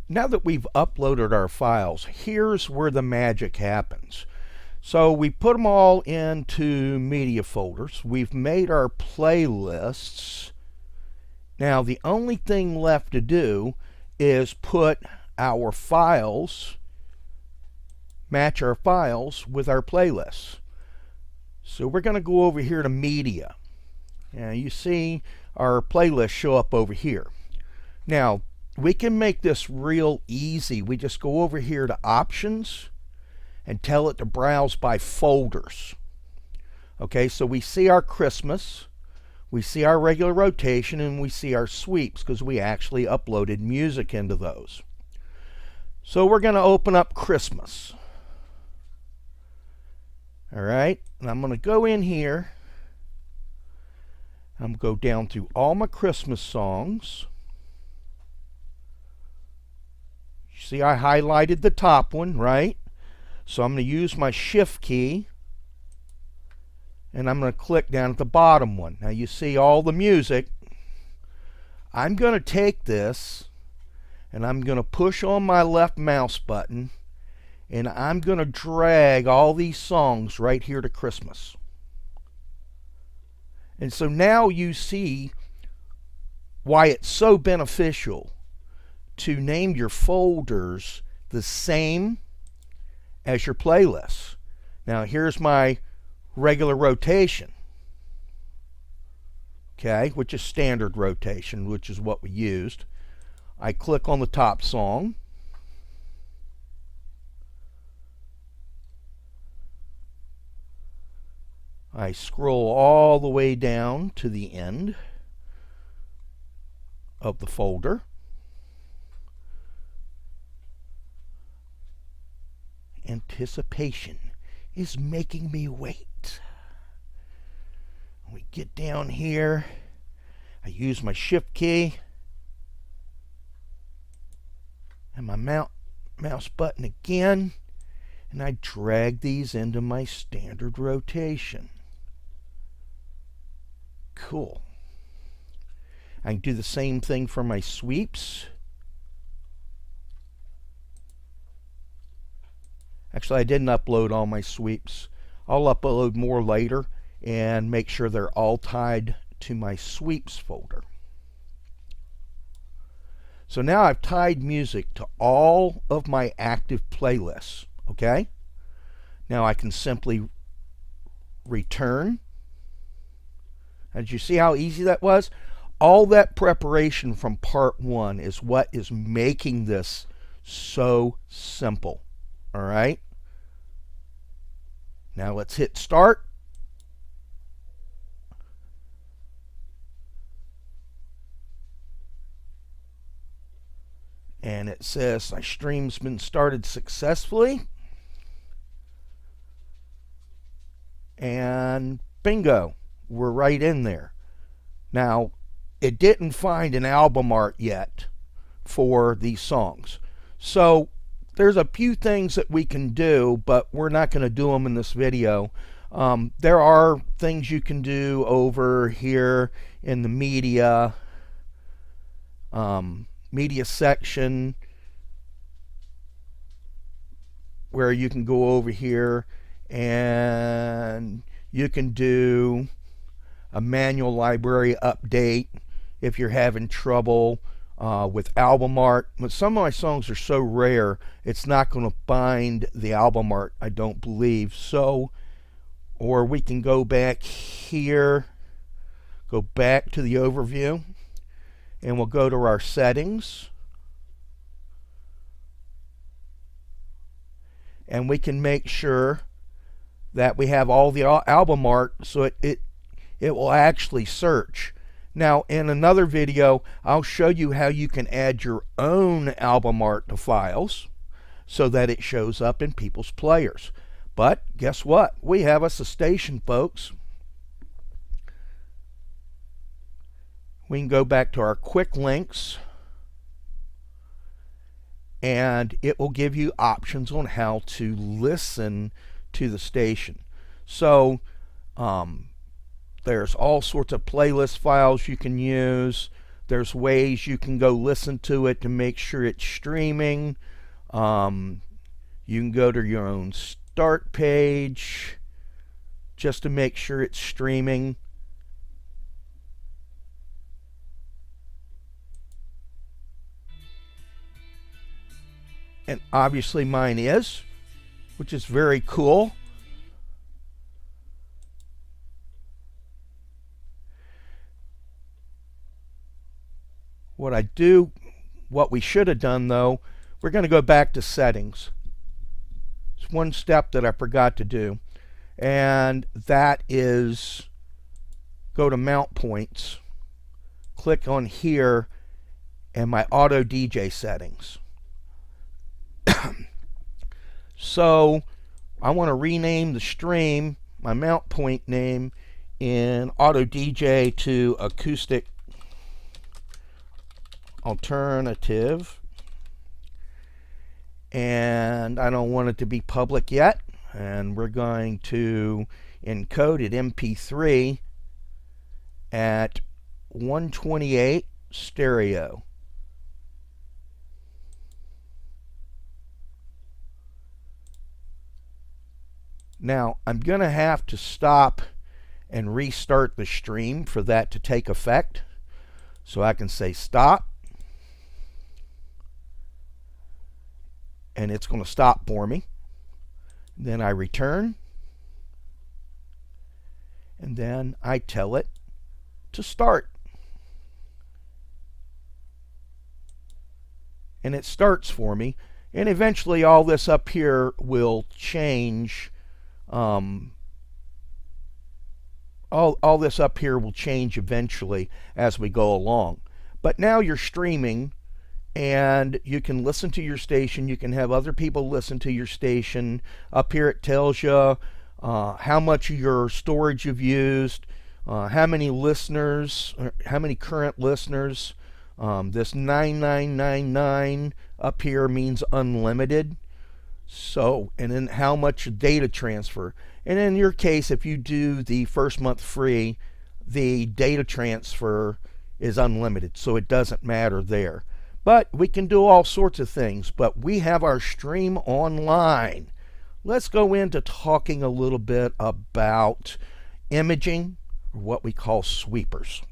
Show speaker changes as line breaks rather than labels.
Now that we've uploaded our files, here's where the magic happens. So we put them all into media folders. We've made our playlists. Now the only thing left to do is put our files, match our files with our playlists. So we're going to go over here to media. Now you see our playlists show up over here. Now we can make this real easy. We just go over here to options and tell it to browse by folders. Okay, so we see our Christmas, we see our regular rotation, and we see our sweeps because we actually uploaded music into those. So we're going to open up Christmas. All right, and I'm going to go in here. I'm going to go down through all my Christmas songs. You see I highlighted the top one, right? So I'm going to use my shift key and I'm going to click down at the bottom one. Now you see all the music. I'm going to take this and I'm going to push on my left mouse button and I'm going to drag all these songs right here to Christmas. And so now you see why it's so beneficial to name your folders the same as your playlists. Now here's my regular rotation, okay, which is standard rotation, which is what we used. I click on the top song. I scroll all the way down to the end of the folder. Anticipation is making me wait. We get down here. I use my shift key and my mouse button again, and I drag these into my standard rotation. Cool. I can do the same thing for my sweeps. Actually, I didn't upload all my sweeps. I'll upload more later and make sure they're all tied to my sweeps folder. So now I've tied music to all of my active playlists, okay? Now I can simply return. Did you see how easy that was? All that preparation from part one is what is making this so simple, all right? Now let's hit start. And it says my stream's been started successfully. And bingo, we're right in there. Now, it didn't find an album art yet for these songs. So there's a few things that we can do, but we're not going to do them in this video. There are things you can do over here in the media section where you can go over here and you can do a manual library update if you're having trouble with album art. But some of my songs are so rare, it's not going to find the album art, I don't believe. So, or we can go back here, go back to the overview, and we'll go to our settings. And we can make sure that we have all the album art so it will actually search. Now, in another video, I'll show you how you can add your own album art to files so that it shows up in people's players. But guess what? We have us a station, folks. We can go back to our quick links, and it will give you options on how to listen to the station. So, there's all sorts of playlist files you can use. There's ways you can go listen to it to make sure it's streaming. You can go to your own start page just to make sure it's streaming. And obviously mine is, which is very cool. What we should have done though, we're going to go back to settings. It's one step that I forgot to do, and that is go to mount points, click on here, and my auto DJ settings. So I want to rename the stream, my mount point name, in auto DJ to acoustic alternative, and I don't want it to be public yet, and we're going to encode it MP3 at 128 stereo. Now I'm going to have to stop and restart the stream for that to take effect, so I can say stop, and it's going to stop for me. Then I return, and then I tell it to start. And it starts for me, and eventually all this up here will change. All this up here will change eventually as we go along. But now you're streaming, and you can listen to your station. You can have other people listen to your station. Up here it tells you how much of your storage you've used, how many listeners, how many current listeners. This 9999 up here means unlimited. So, and then how much data transfer. And in your case, if you do the first month free, the data transfer is unlimited, so it doesn't matter there. But we can do all sorts of things, but we have our stream online. Let's go into talking a little bit about imaging, or what we call sweepers.